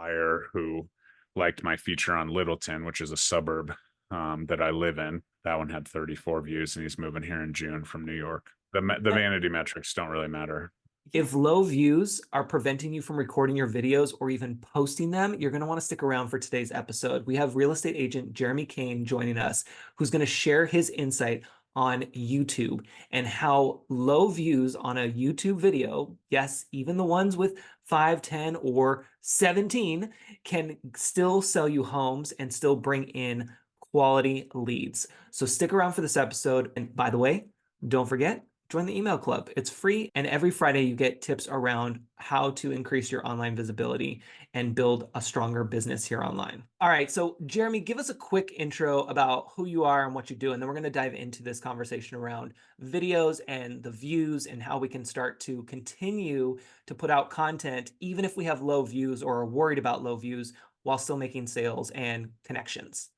buyer who liked my feature on Littleton, which is a suburb that I live in. That one had 34 views, and he's moving here in June from New York. The vanity metrics don't really matter. If low views are preventing you from recording your videos or even posting them, you're going to want to stick around for today's episode. We have real estate agent Jeremy Kane joining us, who's going to share his insight on YouTube and how low views on a YouTube video, yes, even the ones with 5, 10, or 17, can still sell you homes and still bring in quality leads. So stick around for this episode. And by the way, don't forget, join the email club. It's free. And every Friday you get tips around how to increase your online visibility and build a stronger business here online. All right. So Jeremy, give us a quick intro about who you are and what you do. And then we're going to dive into this conversation around videos and the views and how we can start to continue to put out content, even if we have low views or are worried about low views, while still making sales and connections.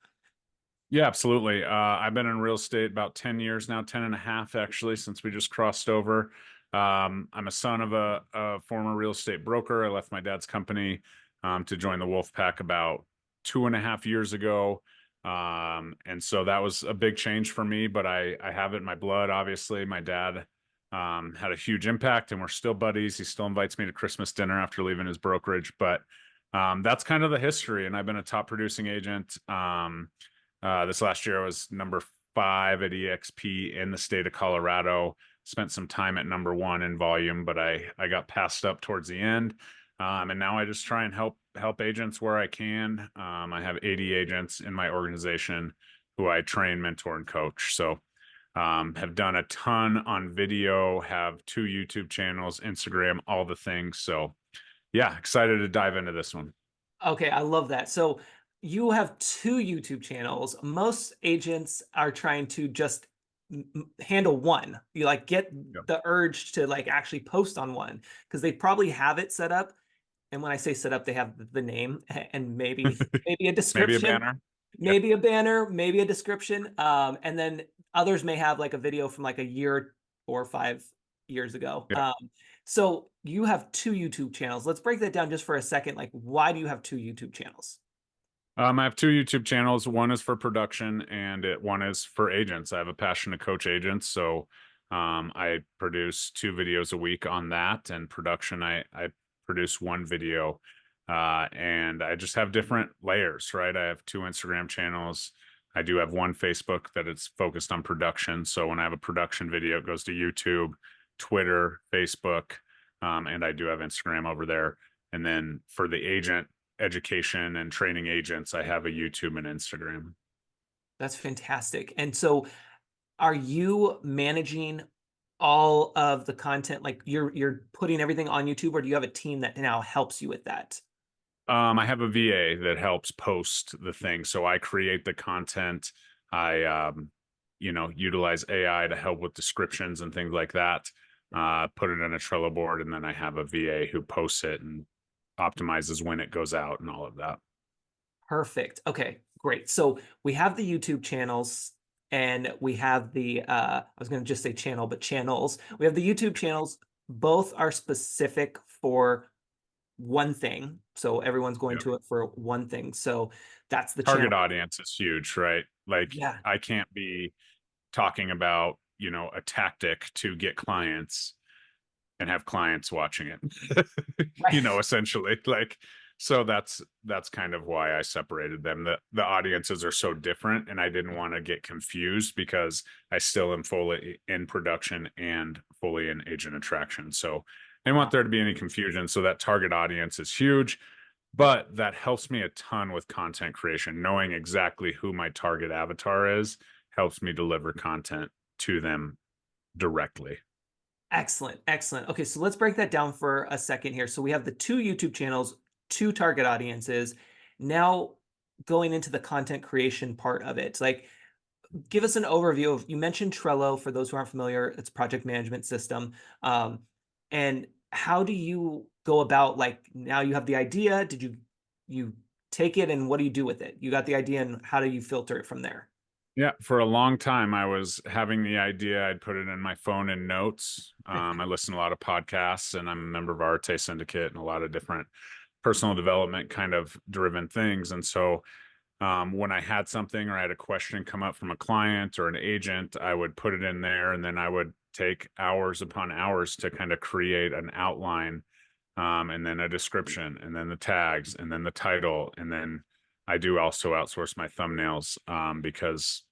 Yeah, absolutely. I've been in real estate about 10 years now, 10 and a half actually, since we just crossed over. I'm a son of a former real estate broker. I left my dad's company to join the Wolf Pack about 2.5 years ago. And so that was a big change for me, but I have it in my blood, obviously. My dad had a huge impact, and we're still buddies. He still invites me to Christmas dinner after leaving his brokerage, but that's kind of the history. And I've been a top producing agent. This last year I was number 5 at EXP in the state of Colorado. Spent some time at number 1 in volume, but I got passed up towards the end. And now I just try and help agents where I can. I have 80 agents in my organization who I train, mentor, and coach. So have done a ton on video, have 2 YouTube channels, Instagram, all the things. So yeah, excited to dive into this one. Okay, I love that. So you have 2 YouTube channels. Most agents are trying to just handle one. You like get Yep. the urge to like actually post on one because they probably have it set up. And when I say set up, they have the name and maybe a Maybe a description, banner. Yeah. maybe a banner, maybe a description. And then others may have like a video from like a year or 5 years ago. Yeah. So you have 2 YouTube channels. Let's break that down just for a second. Like, why do you have 2 YouTube channels? I have 2 YouTube channels. One is for production, and one is for agents. I have a passion to coach agents, so I produce 2 videos a week on that. And production, I produce 1 video, and I just have different layers, right? I have 2 Instagram channels. I do have 1 Facebook that is focused on production. So when I have a production video, it goes to YouTube, Twitter, Facebook, and I do have Instagram over there. And then for the agent education and training agents, I have a YouTube and Instagram. That's fantastic. And so are you managing all of the content? Like you're putting everything on YouTube, or do you have a team that now helps you with that? I have a VA that helps post the thing. So I create the content. I, utilize AI to help with descriptions and things like that. Put it in a Trello board, and then I have a VA who posts it and optimizes when it goes out and all of that. Perfect. Okay, great. So we have the YouTube channels and we have the, I was going to just say channel, but channels. We have the YouTube channels. Both are specific for one thing. So everyone's going Yeah. to it for one thing. So that's the Target channel. audience is huge, right? Like Yeah. I can't be talking about, a tactic to get clients and have clients watching it. Right. Essentially, like, so that's kind of why I separated them. The audiences are so different, and I didn't want to get confused because I still am fully in production and fully in agent attraction. So I didn't want there to be any confusion. So that target audience is huge, but that helps me a ton with content creation. Knowing exactly who my target avatar is helps me deliver content to them directly. Excellent. Excellent. Okay, so let's break that down for a second here. So we have the 2 YouTube channels, 2 target audiences. Now going into the content creation part of it, like give us an overview of, you mentioned Trello. For those who aren't familiar, it's a project management system. And how do you go about, like, now you have the idea, did you take it and what do you do with it? You got the idea and how do you filter it from there? Yeah, for a long time, I was having the idea. I'd put it in my phone in notes. I listen to a lot of podcasts, and I'm a member of Arte Syndicate and a lot of different personal development kind of driven things. And so when I had something or I had a question come up from a client or an agent, I would put it in there, and then I would take hours upon hours to kind of create an outline, and then a description, and then the tags, and then the title. And then I do also outsource my thumbnails, because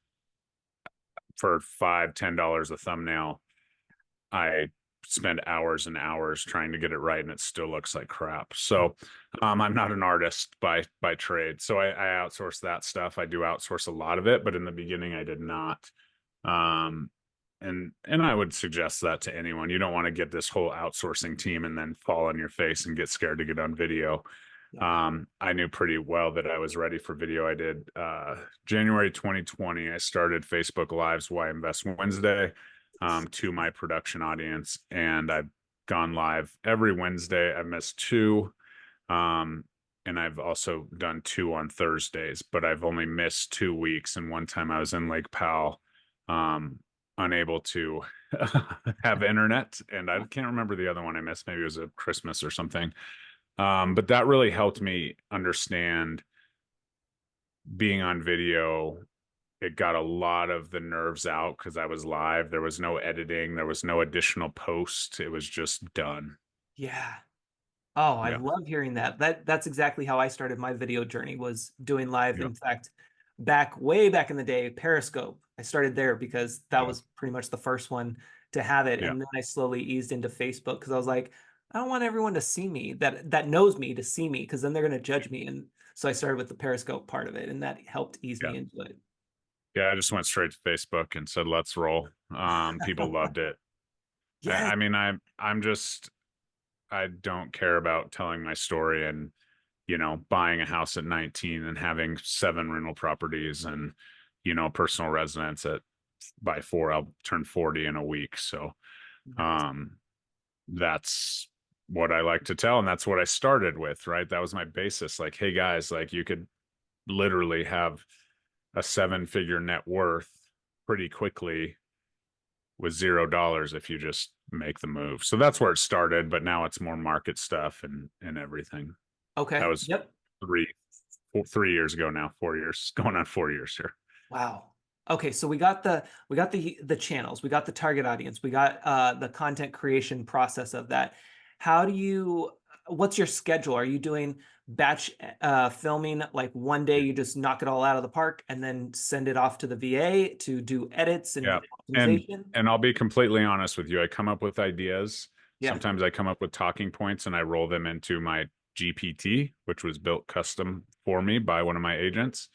for $5, $10 a thumbnail, I spend hours and hours trying to get it right, and it still looks like crap. So I'm not an artist by trade, so I outsource that stuff. I do outsource a lot of it, but in the beginning I did not. um and I would suggest that to anyone. You don't want to get this whole outsourcing team and then fall on your face and get scared to get on video. Yeah. I knew pretty well that I was ready for video. I did January 2020. I started Facebook Lives Why Invest Wednesday, to my production audience, and I've gone live every Wednesday. I've missed two, and I've also done two on Thursdays, but I've only missed 2 weeks. And one time I was in Lake Powell, um, unable to have internet, and I can't remember the other one I missed. Maybe it was a Christmas or something. But that really helped me understand being on video. It got a lot of the nerves out because I was live. There was no editing, there was no additional post. It was just done. Yeah. Oh, I Yeah. love hearing that. That's exactly how I started my video journey, was doing live. Yeah. In fact, way back in the day, Periscope. I started there because that Yeah. was pretty much the first one to have it. Yeah. And then I slowly eased into Facebook because I was like, I don't want everyone to see me that knows me to see me, because then they're gonna judge me. And so I started with the Periscope part of it, and that helped ease Yeah. me into it. Yeah. I just went straight to Facebook and said, let's roll. People loved it. Yeah. I mean, I'm just, I don't care about telling my story and, buying a house at 19 and having 7 rental properties and, personal residence at by four. I'll turn 40 in a week. So, Nice. um, that's what I like to tell. And that's what I started with, right? That was my basis. Like, hey guys, like you could literally have a 7-figure net worth pretty quickly with $0 if you just make the move. So that's where it started, but now it's more market stuff and everything. That Okay. was Yep. 3 years ago now, 4 years, going on 4 years here. Wow. Okay, so we got the channels, we got the target audience, we got the content creation process of that. How do you what's your schedule? Are you doing batch filming, like one day you just knock it all out of the park and then send it off to the VA to do edits Yeah. and And optimization? and I'll be completely honest with you. I come up with ideas. Yeah. Sometimes I come up with talking points and I roll them into my GPT, which was built custom for me by one of my agents.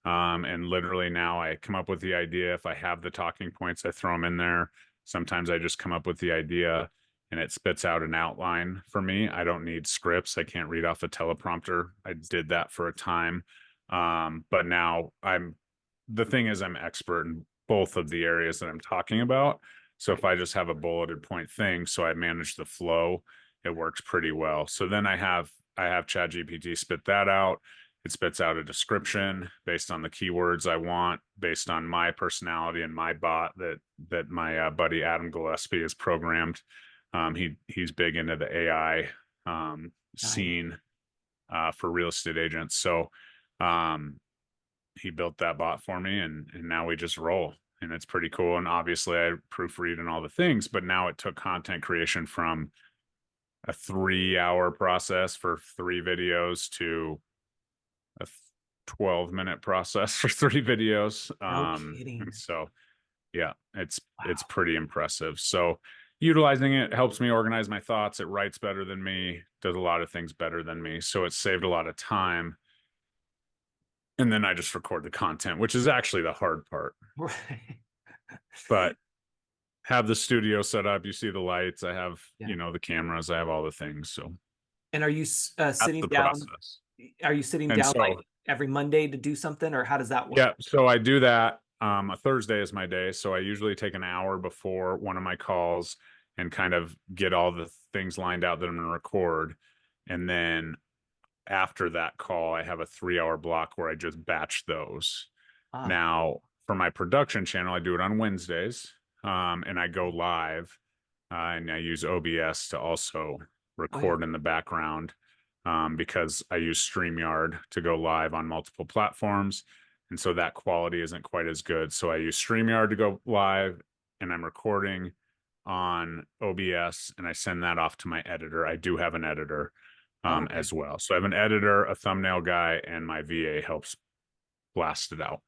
And literally now I come up with the idea. If I have the talking points, I throw them in there. Sometimes I just come up with the idea and it spits out an outline for me. I don't need scripts. I can't read off a teleprompter. I did that for a time. But now the thing is, I'm expert in both of the areas that I'm talking about. So if I just have a bulleted point thing, so I manage the flow, it works pretty well. So then I have ChatGPT spit that out. It spits out a description based on the keywords I want, based on my personality and my bot that my buddy Adam Gillespie has programmed. He's big into the AI Nice. scene for real estate agents. So he built that bot for me, and now we just roll, and it's pretty cool. And obviously I proofread and all the things, but now it took content creation from a 3-hour process for 3 videos to a 12-minute process for 3 videos. No And kidding. so, yeah, it's Wow. pretty impressive. So utilizing it helps me organize my thoughts. It writes better than me, does a lot of things better than me. So it saved a lot of time. And then I just record the content, which is actually the hard part. Right. But have the studio set up, you see the lights, I have, Yeah. the cameras, I have all the things. So And are you that's sitting the down? process. Are you sitting And down so, like every Monday to do something, or how does that work? yeah, so I do that. A Thursday is my day. So I usually take an hour before one of my calls and kind of get all the things lined out that I'm going to record. And then after that call, I have a 3-hour block where I just batch those. Ah, Now, for my production channel, I do it on Wednesdays, and I go live, and I use OBS to also oh yeah. record in the background. because I use StreamYard to go live on multiple platforms. And so that quality isn't quite as good. So I use StreamYard to go live, and I'm recording on OBS, and I send that off to my editor. I do have an editor Oh, okay. as well. So I have an editor, a thumbnail guy, and my VA helps blast it out.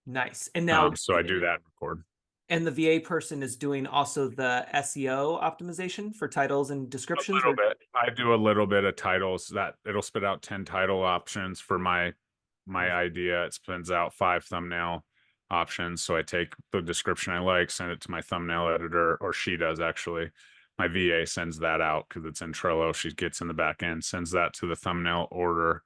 Nice. And now, So I do that and record. and the VA person is doing also the SEO optimization for titles and A descriptions, little or bit. I do a little bit of titles that it'll spit out 10 title options for my idea. It spins out 5 thumbnail options. So I take the description I like, send it to my thumbnail editor, or she does actually. My VA sends that out because it's in Trello. She gets in the back end, sends that to the thumbnail order.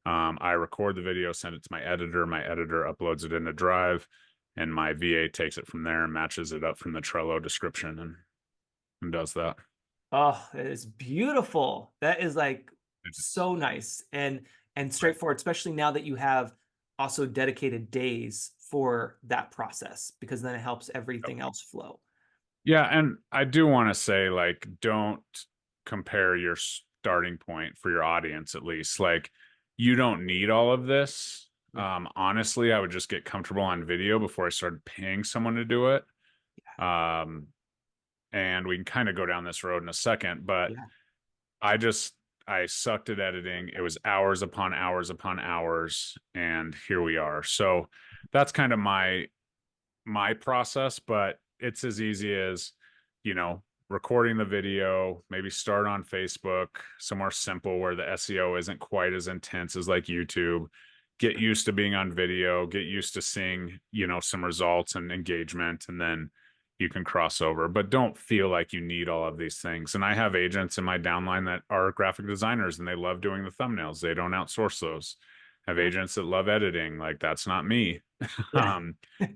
I record the video, send it to my editor. My editor uploads it into Drive, and my VA takes it from there and matches it up from the Trello description and does that. oh, it is beautiful. That is like It's so nice and right. straightforward, especially now that you have also dedicated days for that process, because then it helps everything else flow. Yeah, and I do want to say, like, don't compare your starting point for your audience, at least. Like, you don't need all of this. Yeah. Honestly, I would just get comfortable on video before I started paying someone to do it. Um, and we can kind of go down this road in a second, but Yeah. I just I sucked at editing. It was hours upon hours upon hours, and here we are. So that's kind of my process, but it's as easy as, you know, recording the video, maybe start on Facebook, somewhere simple where the SEO isn't quite as intense as like YouTube. Get used to being on video, get used to seeing, some results and engagement, and then you can cross over. But don't feel like you need all of these things. And I have agents in my downline that are graphic designers and they love doing the thumbnails. They don't outsource those. I have Yeah. agents that love editing. Like that's not me. Yeah.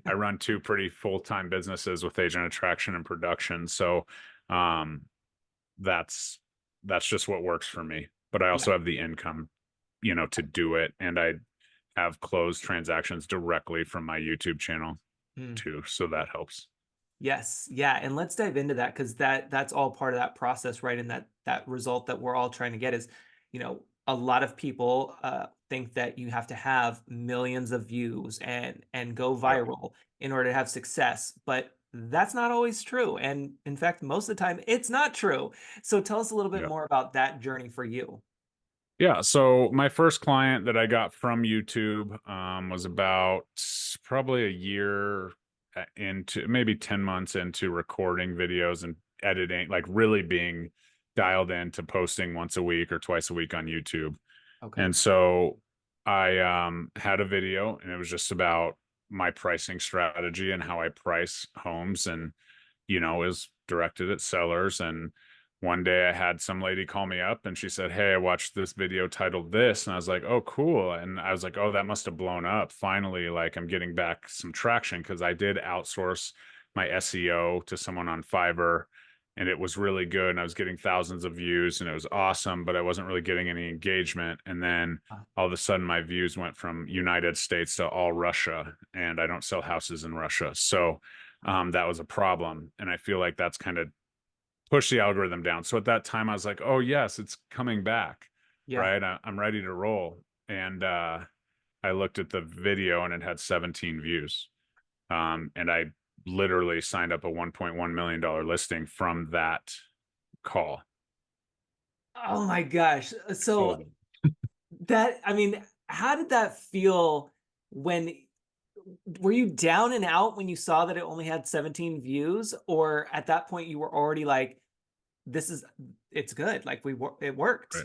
I run 2 pretty full-time businesses with agent attraction and production. So um, that's that's just what works for me. But I Yeah. also have the income, to do it. And I have closed transactions directly from my YouTube channel Mm. too. So that helps. Yes. Yeah. And let's dive into that, because that's all part of that process, right? And that result that we're all trying to get is, a lot of people think that you have to have millions of views and go Yep. viral in order to have success, but that's not always true. And in fact, most of the time, it's not true. So tell us a little bit Yep. more about that journey for you. Yeah, so my first client that I got from YouTube was about probably a year into, maybe 10 months into recording videos and editing, like really being dialed into posting once a week or twice a week on YouTube. Okay. And so I had a video, and it was just about my pricing strategy and how I price homes, and is directed at sellers. And one day I had some lady call me up and she said, "Hey, I watched this video titled this." And I was like, "Oh, cool." And I was like, "Oh, that must have blown up. Finally, like I'm getting back some traction," because I did outsource my SEO to someone on Fiverr, and it was really good. And I was getting thousands of views and it was awesome, but I wasn't really getting any engagement. And then Uh, all of a sudden my views went from United States to all Russia, and I don't sell houses in Russia. So that was a problem. And I feel like that's kind of pushed the algorithm down. So at that time, I was like, oh, yes, it's coming back. yeah. Right. I'm ready to roll. And I looked at the video and it had 17 views. And I literally signed up a $1.1 million listing from that call. Oh my gosh. So Sold it. I mean, how did that feel when were you down and out when you saw that it only had 17 views, or at that point you were already like, this is it's good, like it worked? Right.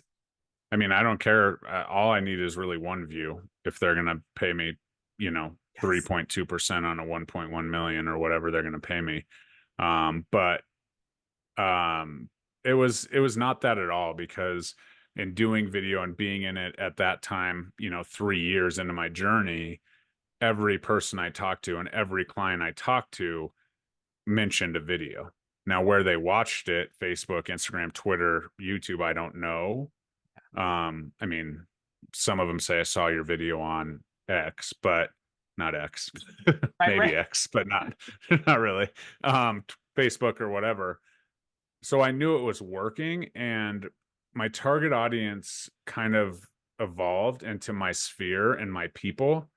I mean, I don't care. All I need is really one view if they're going to pay me, Yes. 3.2% on a 1.1 million or whatever they're going to pay me. But it was not that at all, because in doing video and being in it at that time, 3 years into my journey, every person I talked to and every client I talked to mentioned a video. Now, where they watched it, Facebook, Instagram, Twitter, YouTube, I don't know. I mean, some of them say I saw your video on X, but not X. Right, Maybe right. X, but not not really. Facebook or whatever. So I knew it was working, and my target audience kind of evolved into my sphere and my people,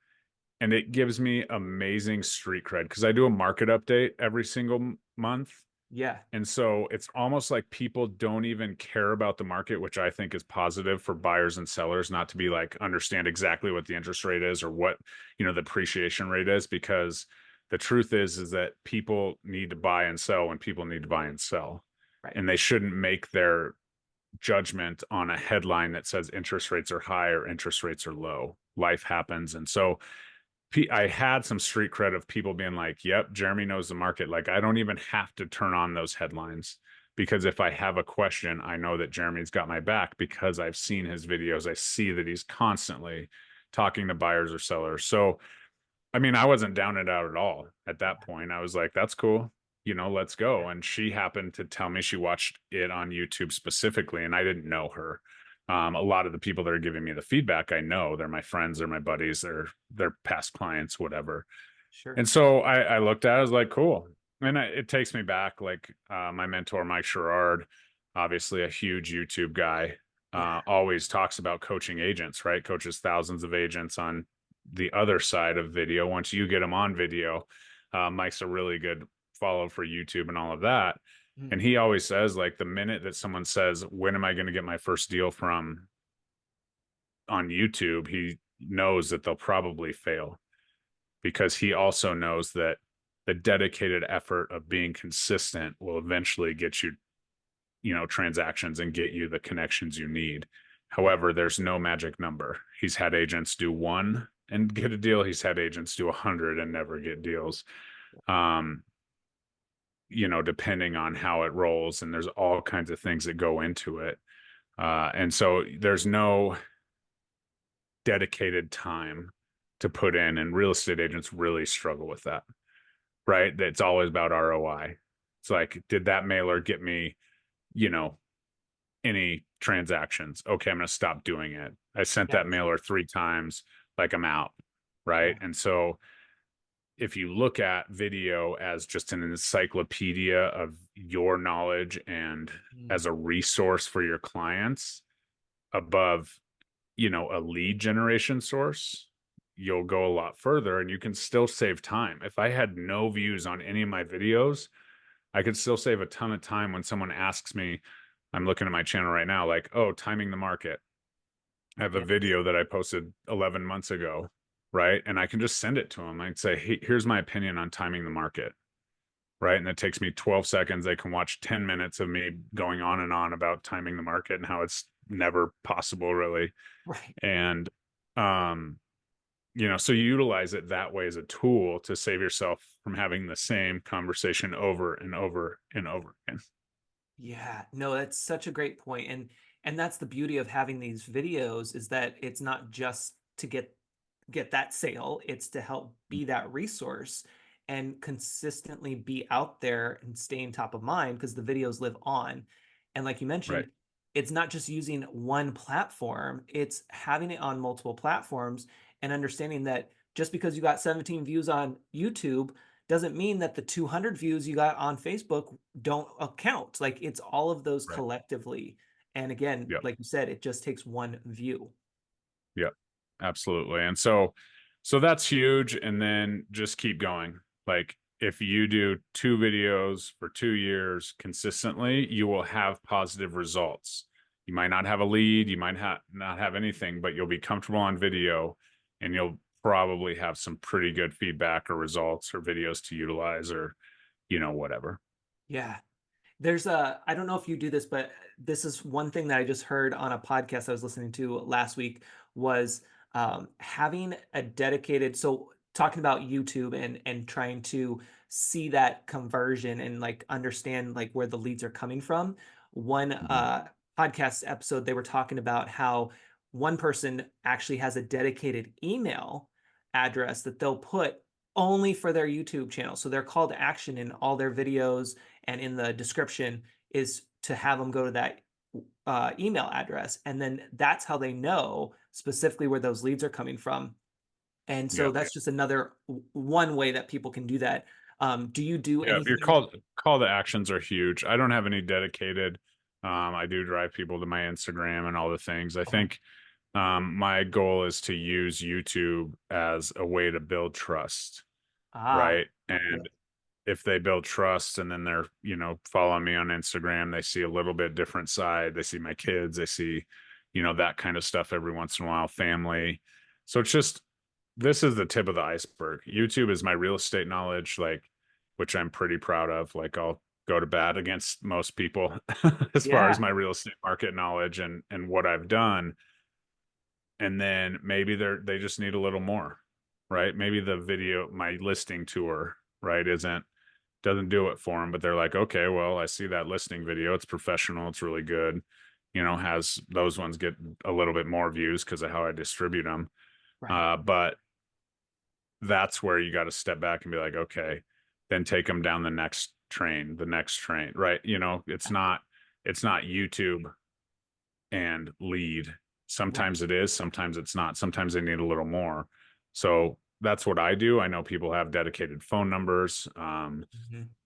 and it gives me amazing street cred because I do a market update every single month. Yeah. And so it's almost like people don't even care about the market, which I think is positive for buyers and sellers, not to be like understand exactly what the interest rate is or what, the appreciation rate is, because the truth is that people need to buy and sell when people need to buy and sell. Right. And they shouldn't make their judgment on a headline that says interest rates are high or interest rates are low. Life happens. And so I had some street cred of people being like, yep, Jeremy knows the market. Like, I don't even have to turn on those headlines because if I have a question, I know that Jeremy's got my back because I've seen his videos. I see that he's constantly talking to buyers or sellers. So, I mean, I wasn't down and out at all at that point. I was like, that's cool. Let's go. And she happened to tell me she watched it on YouTube specifically, and I didn't know her. A lot of the people that are giving me the feedback, I know they're my friends, they're my buddies, they're past clients, whatever. Sure. And so I looked at it, I was like, cool. And it takes me back, like my mentor, Mike Sherrard, obviously a huge YouTube guy, Yeah. always talks about coaching agents, right? Coaches thousands of agents on the other side of video. Once you get them on video, Mike's a really good follow for YouTube and all of that. And Mm. he always says, like, the minute that someone says, when am I going to get my first deal from on YouTube, he knows that they'll probably fail because he also knows that the dedicated effort of being consistent will eventually get you, transactions and get you the connections you need. Yeah. However, there's no magic number. He's had agents do one and get a deal. He's had agents do 100 and never get deals. Um, depending on how it rolls, and there's all kinds of things that go into it. And so there's no dedicated time to put in, and real estate agents really struggle with that, right? It's always about ROI. It's like, did that mailer get me, you know, any transactions? Okay, I'm going to stop doing it. I sent Yeah. that mailer 3 times, like I'm out, right? Yeah. And so if you look at video as just an encyclopedia of your knowledge and Mm. as a resource for your clients above, a lead generation source, you'll go a lot further and you can still save time. If I had no views on any of my videos, I could still save a ton of time when someone asks me, I'm looking at my channel right now, like, oh, timing the market. I have a Yes. video that I posted 11 months ago, right? And I can just send it to them. I'd say, hey, here's my opinion on timing the market, right? And it takes me 12 seconds. They can watch 10 minutes of me going on and on about timing the market and how it's never possible, really. Right. And, um, so you utilize it that way as a tool to save yourself from having the same conversation over and over and over again. Yeah, no, that's such a great point. And that's the beauty of having these videos is that it's not just to get that sale, it's to help be that resource and consistently be out there and staying top of mind because the videos live on. And like you Right. mentioned, it's not just using one platform, it's having it on multiple platforms and understanding that just because you got 17 views on YouTube doesn't mean that the 200 views you got on Facebook don't account. Like it's all of those Right. collectively. And again, Yep. like you said, it just takes one view. Yep. Absolutely. And so that's huge. And then just keep going. Like if you do 2 videos for 2 years consistently, you will have positive results. You might not have a lead, you might not have anything, but you'll be comfortable on video and you'll probably have some pretty good feedback or results or videos to utilize or, whatever. Yeah. I don't know if you do this, but this is one thing that I just heard on a podcast I was listening to last week was having a dedicated, so talking about YouTube and trying to see that conversion and like understand like where the leads are coming from. One Mhm. podcast episode, they were talking about how one person actually has a dedicated email address that they'll put only for their YouTube channel. So their call to action in all their videos and in the description is to have them go to that email address. And then that's how they know specifically where those leads are coming from. And so Yep. that's just another one way that people can do that. Do you do Yeah, your anything? call to actions are huge. I don't have any dedicated. I do drive people to my Instagram and all the things. I Okay. think my goal is to use YouTube as a way to build trust, Ah, right? yeah. And if they build trust and then they're, following me on Instagram, they see a little bit different side. They see my kids, they see, that kind of stuff every once in a while, family. So it's just, this is the tip of the iceberg. YouTube is my real estate knowledge, like, which I'm pretty proud of. Like, I'll go to bat against most people as far as Yeah. my real estate market knowledge and what I've done. And then maybe they just need a little more, right? Maybe the video, my listing tour, right, isn't doesn't do it for them, but they're like, okay, well, I see that listing video. It's professional. It's really good. Has those ones get a little bit more views because of how I distribute them. Right. But that's where you got to step back and be like, okay, then take them down the next train, right? It's not YouTube and lead. Right. Sometimes it is, sometimes it's not. Sometimes they need a little more. So that's what I do. I know people have dedicated phone numbers. Mhm.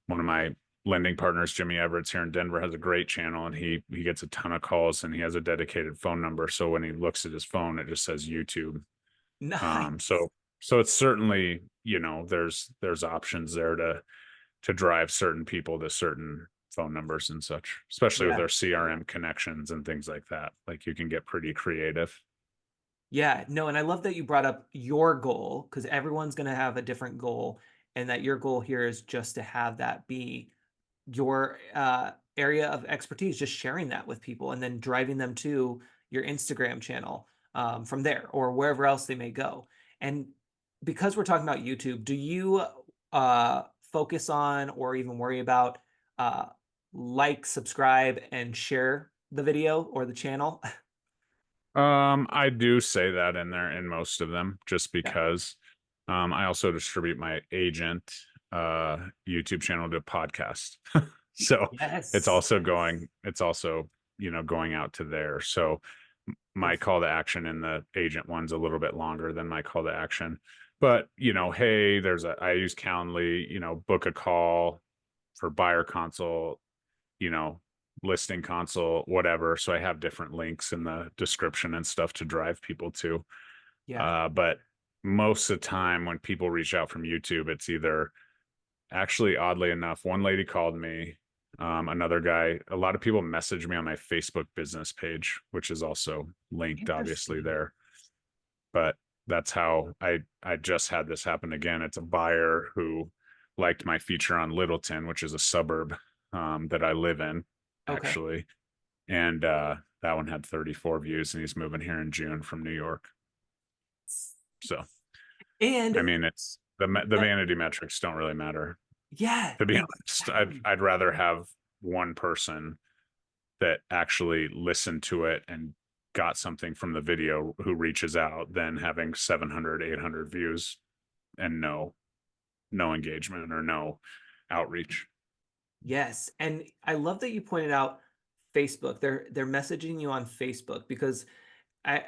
One of my lending partners, Jimmy Everett's here in Denver, has a great channel and he gets a ton of calls and he has a dedicated phone number. So when he looks at his phone, it just says YouTube. Um, Nice. so so it's certainly, there's options there to drive certain people to certain phone numbers and such, especially with Yeah. our CRM connections and things like that. Like you can get pretty creative. Yeah, no, and I love that you brought up your goal because everyone's going to have a different goal, and that your goal here is just to have that be your area of expertise, just sharing that with people and then driving them to your Instagram channel from there or wherever else they may go. And because we're talking about YouTube, do you focus on or even worry about uh, like, subscribe, and share the video or the channel? I do say that in there in most of them, just Yeah. because I also distribute my agent YouTube channel to podcast. So Yes. it's also, going out to there. So my call to action in the agent one's a little bit longer than my call to action. But, hey, I use Calendly, book a call for buyer consult, you know, listing console, whatever. So I have different links in the description and stuff to drive people to. Yeah. But most of the time when people reach out from YouTube, it's either actually, oddly enough, one lady called me, another guy, a lot of people message me on my Facebook business page, which is also linked obviously Interesting. there. But that's how I just had this happen again. It's a buyer who liked my feature on Littleton, which is a suburb that I live in, Okay. actually. And that one had 34 views, and he's moving here in June from New York. So, And I mean, it's the that, vanity metrics don't really matter. yeah, To be honest, exactly. I'd rather have one person that actually listened to it and got something from the video who reaches out than having 700, 800 views and no engagement or no outreach. Yes. And I love that you pointed out Facebook. They're messaging you on Facebook because I,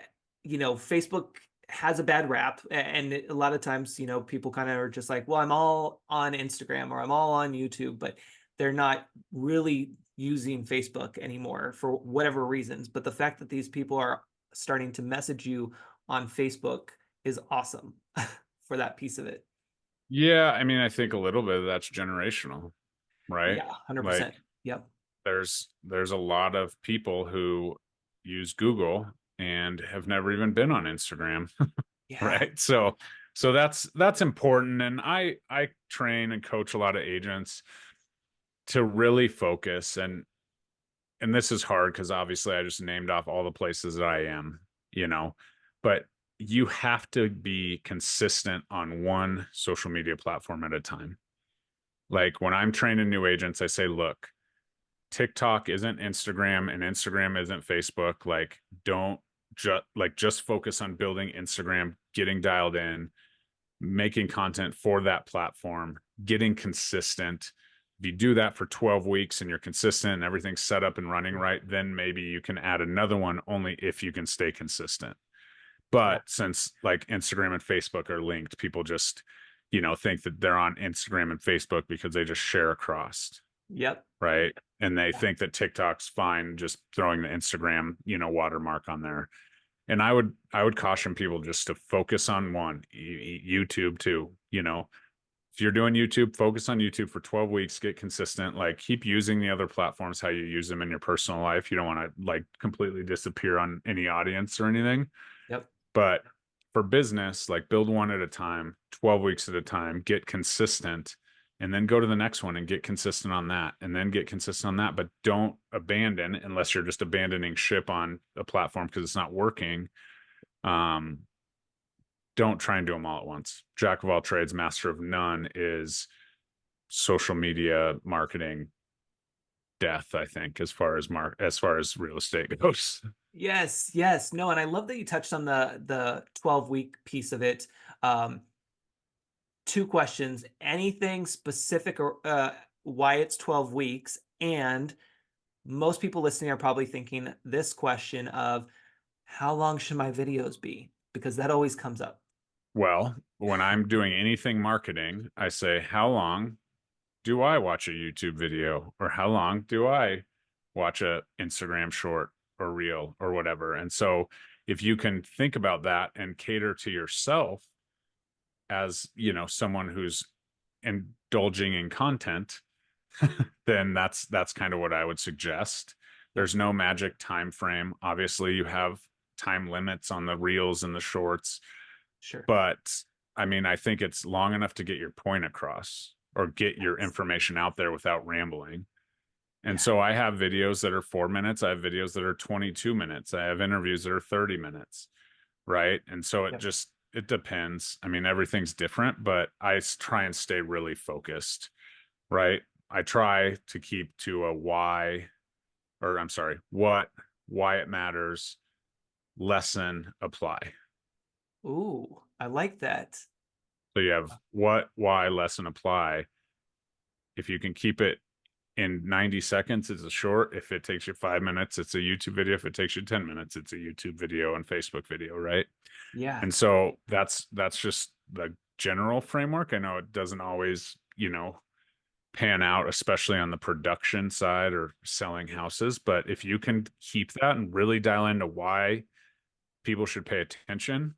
Facebook has a bad rap, and a lot of times, people kind of are just like, well, I'm all on Instagram or I'm all on YouTube, but they're not really using Facebook anymore for whatever reasons. But the fact that these people are starting to message you on Facebook is awesome for that piece of it. Yeah, I mean, I think a little bit of that's generational, right? Yeah, Like 100%. Yep. there's a lot of people who use Google and have never even been on Instagram, Yeah. right? So that's important. And I train and coach a lot of agents to really focus, and this is hard because obviously I just named off all the places that I am, but you have to be consistent on one social media platform at a time. Like when I'm training new agents, I say, look, TikTok isn't Instagram and Instagram isn't Facebook. Like, don't just focus on building Instagram, getting dialed in, making content for that platform, getting consistent. If you do that for 12 weeks and you're consistent and everything's set up and running right, then maybe you can add another one only if you can stay consistent. Yeah. But since like Instagram and Facebook are linked, people just, think that they're on Instagram and Facebook because they just share across. Yep. right? And they think that TikTok's fine just throwing the Instagram, watermark on there. And I would caution people just to focus on one, YouTube too, if you're doing YouTube, focus on YouTube for 12 weeks, get consistent, like keep using the other platforms how you use them in your personal life. You don't want to like completely disappear on any audience or anything. Yep. But for business, like build one at a time, 12 weeks at a time, get consistent, and then go to the next one and get consistent on that, and then get consistent on that. But don't abandon unless you're just abandoning ship on a platform because it's not working. Um, don't try and do them all at once. Jack of all trades, master of none is social media marketing death, I think, as far as real estate goes. Yes, yes. No, and I love that you touched on the 12-week piece of it. Um, Two questions. Anything specific or why it's 12 weeks? And most people listening are probably thinking this question of how long should my videos be? Because that always comes up. Well, when I'm doing anything marketing, I say, how long do I watch a YouTube video? Or how long do I watch a Instagram short or reel or whatever? And so if you can think about that and cater to yourself as, someone who's indulging in content, then that's kind of what I would suggest. Yep. There's no magic time frame. Obviously, you have time limits on the reels and the shorts, Sure. but I mean, I think it's long enough to get your point across or get your Yes. information out there without rambling. And Yeah. so I have videos that are 4 minutes. I have videos that are 22 minutes. I have interviews that are 30 minutes. Right. And so Yep. it depends. I mean, everything's different, but I try and stay really focused. Right. I try to keep to a why, or I'm sorry, what, why it matters, lesson, apply. Ooh, I like that. So you have what, why, lesson, apply. If you can keep it in 90 seconds, it's a short. If it takes you 5 minutes, it's a YouTube video. If it takes you 10 minutes, it's a YouTube video and Facebook video, right? Yeah. And so that's just the general framework. I know it doesn't always, pan out, especially on the production side or selling houses. But if you can keep that and really dial into why people should pay attention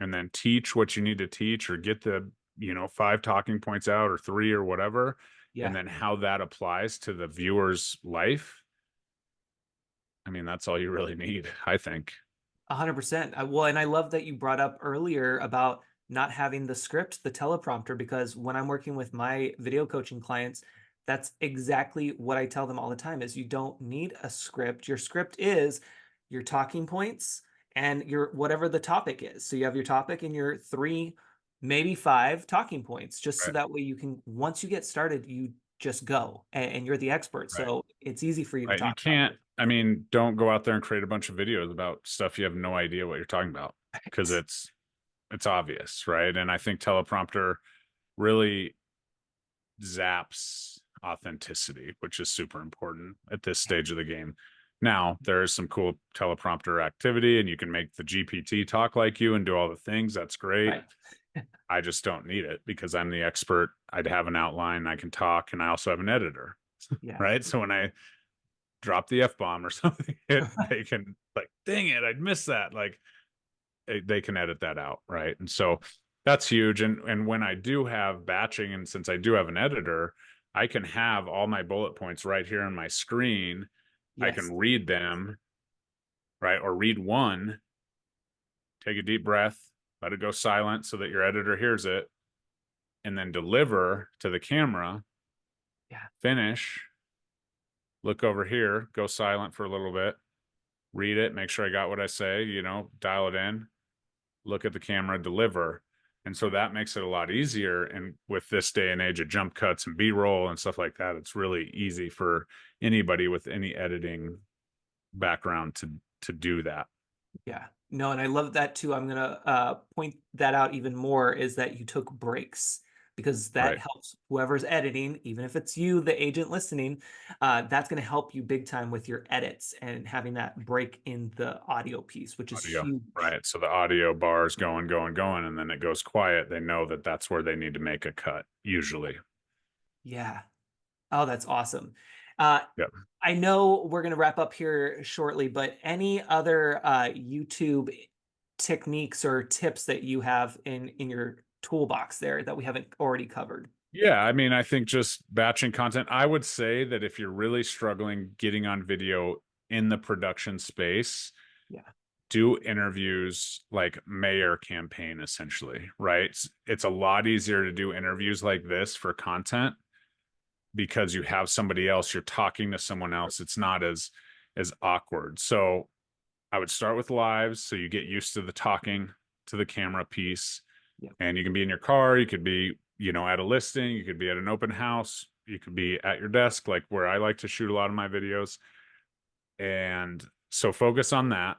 and then teach what you need to teach or get the, 5 talking points out or 3 or whatever, and Yeah. then how that applies to the viewer's life. I mean, that's all you really need, I think. 100%. Well, and I love that you brought up earlier about not having the script, the teleprompter, because when I'm working with my video coaching clients, that's exactly what I tell them all the time is you don't need a script. Your script is your talking points and your whatever the topic is. So you have your topic and your 3, maybe 5 talking points, just so Right. that way you can, once you get started, you just go and you're the expert. Right. So it's easy for you to Right. You talk about can't, I mean, don't go out there and create a bunch of videos about stuff you have no idea what you're talking about because it. it's obvious, right? And I think teleprompter really zaps authenticity, which is super important at this stage of the game. Now, there is some cool teleprompter activity, and you can make the GPT talk like you and do all the things. That's great. Right. I just don't need it because I'm the expert. I'd have an outline, I can talk, and I also have an editor, Yeah. right? So when I drop the F bomb or something, they can, like, dang it, I'd miss that. Like, they can edit that out, right? And so that's huge. And when I do have batching, and since I do have an editor, I can have all my bullet points right here on my screen. I Yes. can read them, right? Or read one, take a deep breath, let it go silent so that your editor hears it, and then deliver to the camera, Yeah. finish, look over here, go silent for a little bit, read it, make sure I got what I say, dial it in, look at the camera, deliver. And so that makes it a lot easier. And with this day and age of jump cuts and B-roll and stuff like that, it's really easy for anybody with any editing background to do that. Yeah. No, and I love that too. I'm gonna point that out even more is that you took breaks because that Right. helps whoever's editing, even if it's you, the agent listening, that's gonna help you big time with your edits and having that break in the audio piece, which is Audio. huge. Right. So the audio bar is going, going, going, and then it goes quiet. They know that that's where they need to make a cut, usually. Yeah. Oh, that's awesome. Uh, Yeah. I know we're going to wrap up here shortly, but any other YouTube techniques or tips that you have in your toolbox there that we haven't already covered? Yeah, I mean, I think just batching content. I would say that if you're really struggling getting on video in the production space, Yeah. do interviews like mayor campaign essentially, right? It's a lot easier to do interviews like this for content because you have somebody else, you're talking to someone else. It's not as awkward. So I would start with lives so you get used to the talking to the camera piece. Yeah. And you can be in your car, you could be, at a listing, you could be at an open house, you could be at your desk, like where I like to shoot a lot of my videos. And so focus on that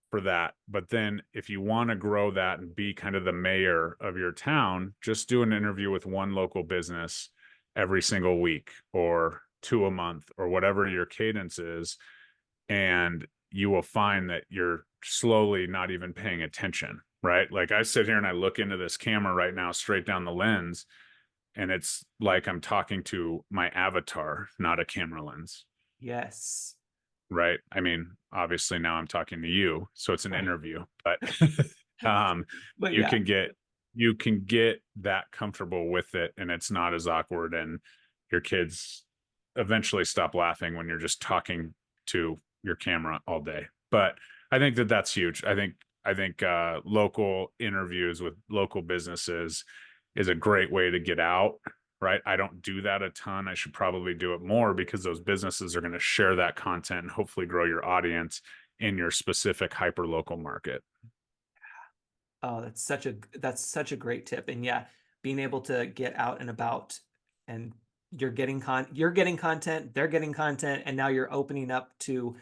for that. But then if you want to grow that and be kind of the mayor of your town, just do an interview with one local business every single week or two a month or whatever your cadence is. And you will find that you're slowly not even paying attention, right? Like I sit here and I look into this camera right now, straight down the lens, and it's like I'm talking to my avatar, not a camera lens, Yes. right? I mean, obviously now I'm talking to you, so it's an Right. interview, but um, But you yeah, can get you can get that comfortable with it, and it's not as awkward, and your kids eventually stop laughing when you're just talking to your camera all day. But I think that that's huge. I think local interviews with local businesses is a great way to get out, right? I don't do that a ton. I should probably do it more because those businesses are going to share that content and hopefully grow your audience in your specific hyper local market. oh, that's such a great tip. And yeah, being able to get out and about and you're getting content, they're getting content, and now you're opened up to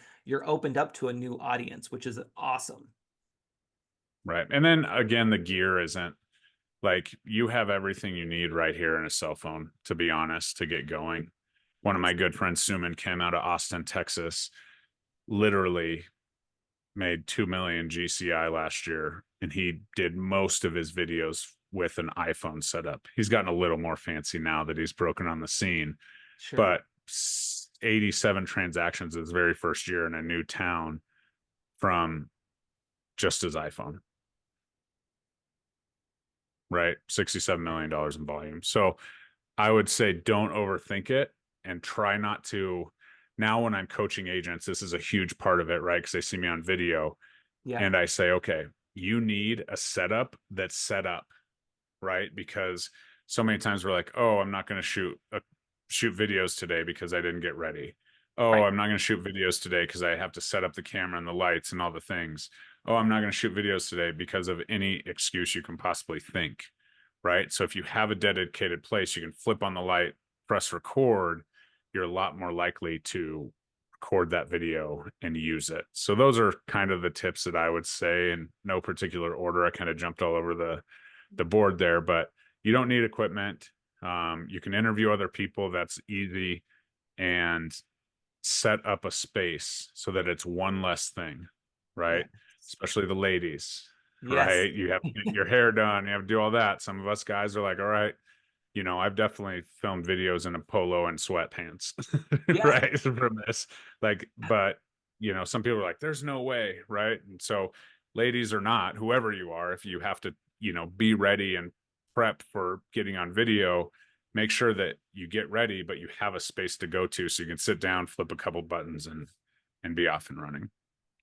a new audience, which is awesome. Right. And then again, the gear isn't like you have everything you need right here in a cell phone, to be honest, to get going. One of my Yes. good friends, Suman, came out of Austin, Texas, literally made 2 million GCI last year, and he did most of his videos with an iPhone setup. He's gotten a little more fancy now that he's broken on the scene, Sure. but 87 transactions his very first year in a new town from just his iPhone, right? $67 million in volume. So I would say don't overthink it and try not to. Now, when I'm coaching agents, this is a huge part of it, right? Because they see me on video Yeah. and I say, okay, you need a setup that's set up, right? Because so many times we're like, oh, I'm not going to shoot videos today because I didn't get ready. Oh, Right. I'm not going to shoot videos today because I have to set up the camera and the lights and all the things. Oh, I'm not going to shoot videos today because of any excuse you can possibly think, right? So if you have a dedicated place, you can flip on the light, press record, you're a lot more likely to record that video and use it. So those are kind of the tips that I would say in no particular order. I kind of jumped all over the board there, but you don't need equipment. You can interview other people. That's easy, and set up a space so that it's one less thing, right? Yes. Especially the ladies, Yes. right? You have to get your hair done. You have to do all that. Some of us guys are like, all right, I've definitely filmed videos in a polo and sweatpants, Yeah. right? From this, like, but some people are like, there's no way, right? And so, ladies or not, whoever you are, if you have to, be ready and prep for getting on video, make sure that you get ready, but you have a space to go to so you can sit down, flip a couple buttons, and be off and running.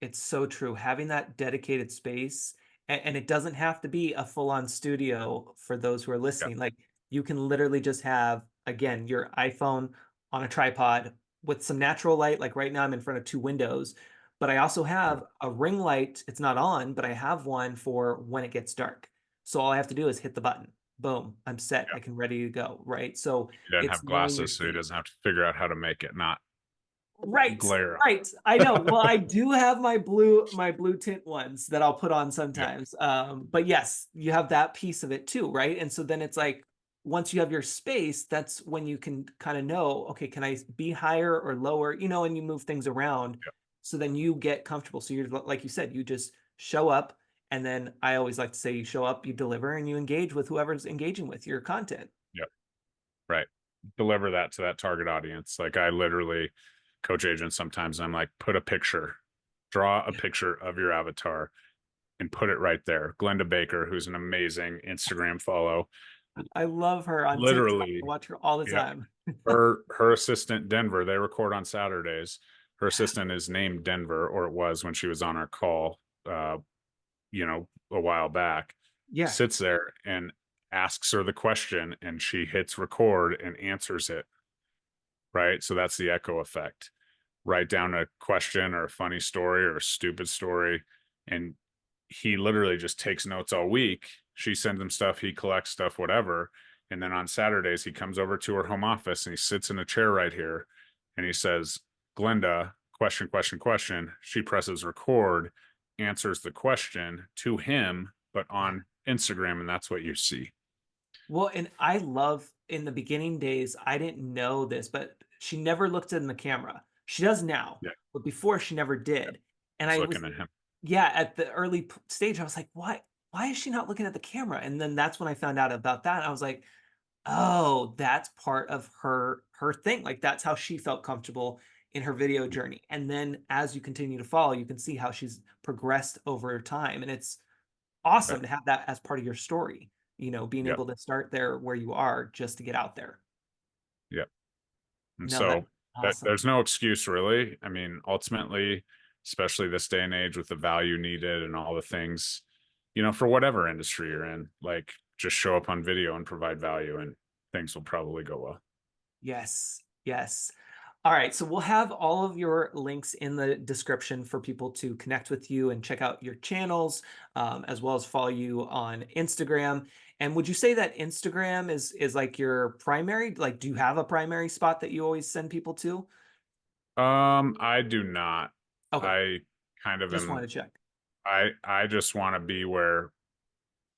It's so true. Having that dedicated space, and it doesn't have to be a full-on studio for those who are Yeah, listening. Like you can literally just have, again, your iPhone on a tripod with some natural light. Like right now, I'm in front of two windows, but I also yeah, have a ring light. It's not on, but I have one for when it gets dark. So all I have to do is hit the button. Boom, I'm set. yeah. I can ready to go. Right. So He doesn't it's have knowing your glasses, so he space. doesn't have to figure out how to make it not Right, glare right. I know. on. Well, I do have my blue tint ones that I'll put on Yeah, sometimes. But yes, you have that piece of it too, right? And so then it's like once you have your space, that's when you can kind of know, okay, can I be higher or lower, and you move things around. yeah, So then you get comfortable. So you're like you said, you just show up. And then I always like to say you show up, you deliver, and you engage with whoever's engaging with your content. yeah. Right. deliver that to that target audience. Like I literally coach agents sometimes. I'm like, put a picture, draw a Yeah. picture of your avatar and put it right there. Glenda Baker, who's an amazing Instagram follow, I love her on TikTok. I literally, watch her all the yeah, time. her assistant Denver, they record on Saturdays. Her assistant is named Denver, or it was when she was on our call, uh, a while back, Yeah. sits there and asks her the question, and she hits record and answers it. Right. So that's the echo effect. Write down a question or a funny story or a stupid story. And he literally just takes notes all week. She sends him stuff, he collects stuff, whatever. And then on Saturdays, he comes over to her home office and he sits in a chair right here and he says, Glenda, question, question, question. She presses record, answers the question to him, but Yeah. on Instagram. And that's what you see. Well, and I love in the beginning days, I didn't know this, but she never looked in the camera. She does now, Yeah. but before she never did. And Just I was, looking at him. yeah, at the early stage, I was like, why? Why is she not looking at the camera? And then that's when I found out about that. I was like, oh, that's part of her thing. Like that's how she felt comfortable in her video journey. And then as you continue to follow, you can see how she's progressed over time. And it's Right. awesome to have that as part of your story, being Yep. able to start there where you are just to get out there. Yep. And No, that's so awesome. there's no excuse really. I mean, ultimately, especially this day and age with the value needed and all the things, for whatever industry you're in, like just show up on video and provide value and things will probably go well. Yes. Yes. All right. So we'll have all of your links in the description for people to connect with you and check out your channels, as well as follow you on Instagram. And would you say that Instagram is like your primary? Like, do you have a primary spot that you always send people to? I do not. Okay. I kind of Just am wanted to check. I just want to be where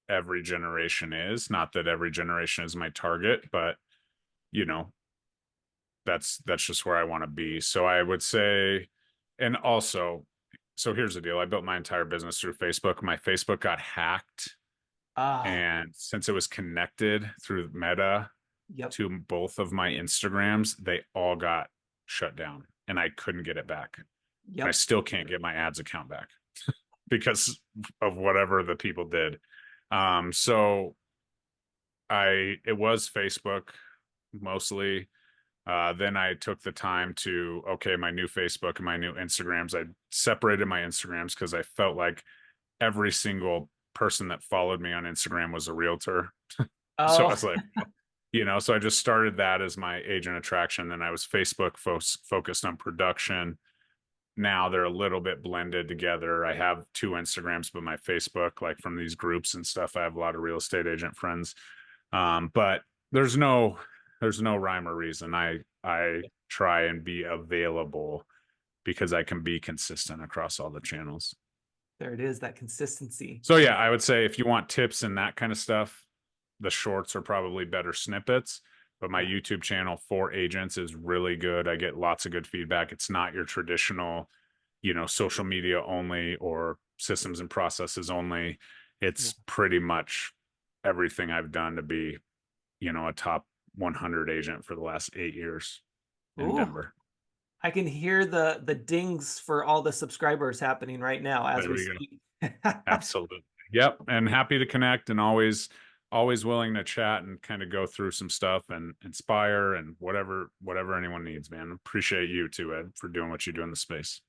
every generation is. Not that every generation is my target, but you know, that's just where I want to be. So I would say, and also, so here's the deal. I built my entire business through Facebook. My Facebook got hacked. Ah, And since it was connected through Meta yep. to both of my Instagrams, they all got shut down and I couldn't get it back. And I Yep. still can't get my ads account back because of whatever the people did. So it was Facebook mostly. Then I took the time to, okay, my new Facebook and my new Instagrams. I separated my Instagrams because I felt like every single person that followed me on Instagram was a realtor. So I Oh, was like, so I just started that as my agent attraction. Then I was Facebook focused on production. Now they're a little bit blended together. I have two Instagrams, but my Facebook, like from these groups and stuff, I have a lot of real estate agent friends. But there's no there's no rhyme or reason. I try and be available because I can be consistent across all the channels. there it is, that consistency. So yeah, I would say if you want tips and that kind of stuff, the shorts are probably better snippets. But my Yeah. YouTube channel for agents is really good. I get lots of good feedback. It's not your traditional, social media only or systems and processes only. Yeah. It's pretty much everything I've done to be, a top 100 agent for the last 8 years in Ooh, Denver. I can hear the dings for all the subscribers happening right now as There we we go. speak. Absolutely. Yep. And happy to connect and always willing to chat and kind of go through some stuff and inspire and whatever anyone needs, man. Appreciate you too, Ed, for doing what you do in the space.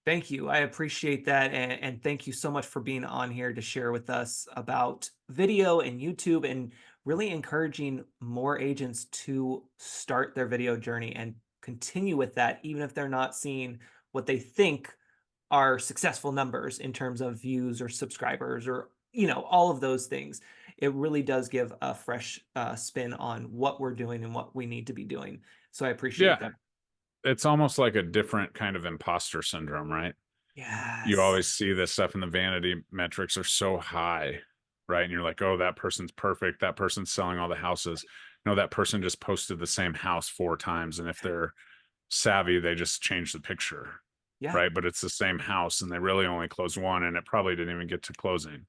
Thank you. I appreciate that. And thank you so much for being on here to share with us about video and YouTube and really encouraging more agents to start their video journey and continue with that, even if they're not seeing what they think are successful numbers in terms of views or subscribers or, all of those things. It really does give a fresh spin on what we're doing and what we need to be doing. So I appreciate Yeah. that. It's almost like a different kind of imposter syndrome, right? You Yes. always see this stuff and the vanity metrics are so high, right? And you're like, oh, that person's perfect. That person's selling all the houses. No, that person just posted the same house 4 times. And if they're savvy, they just change the picture, Yeah. right? But it's the same house and they really only closed one and it probably didn't even get to closing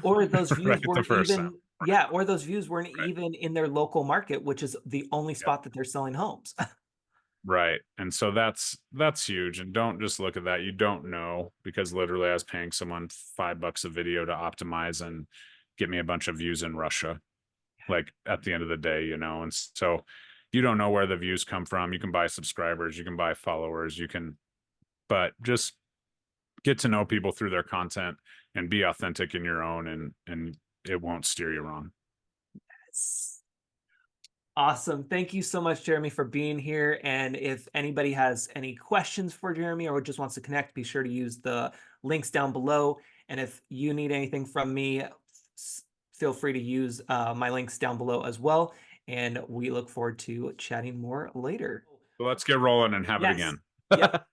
Or those right views the weren't first even time. Yeah, or those views weren't Right. even in their local market, which is the only Yep. spot that they're selling homes. Right. And so that's huge. And don't just look at that. You don't know, because literally I was paying someone $5 a video to optimize and get me a bunch of views in Russia. Like at the end of the day, and so you don't know where the views come from. You can buy subscribers, you can buy followers, but just get to know people through their content and be authentic in your own, and it won't steer you wrong. It's awesome. Thank you so much, Jeremy, for being here. And if anybody has any questions for Jeremy or just wants to connect, be sure to use the links down below. And if you need anything from me, feel free to use my links down below as well. And we look forward to chatting more later. So let's get rolling and have it Yes. again. Yep.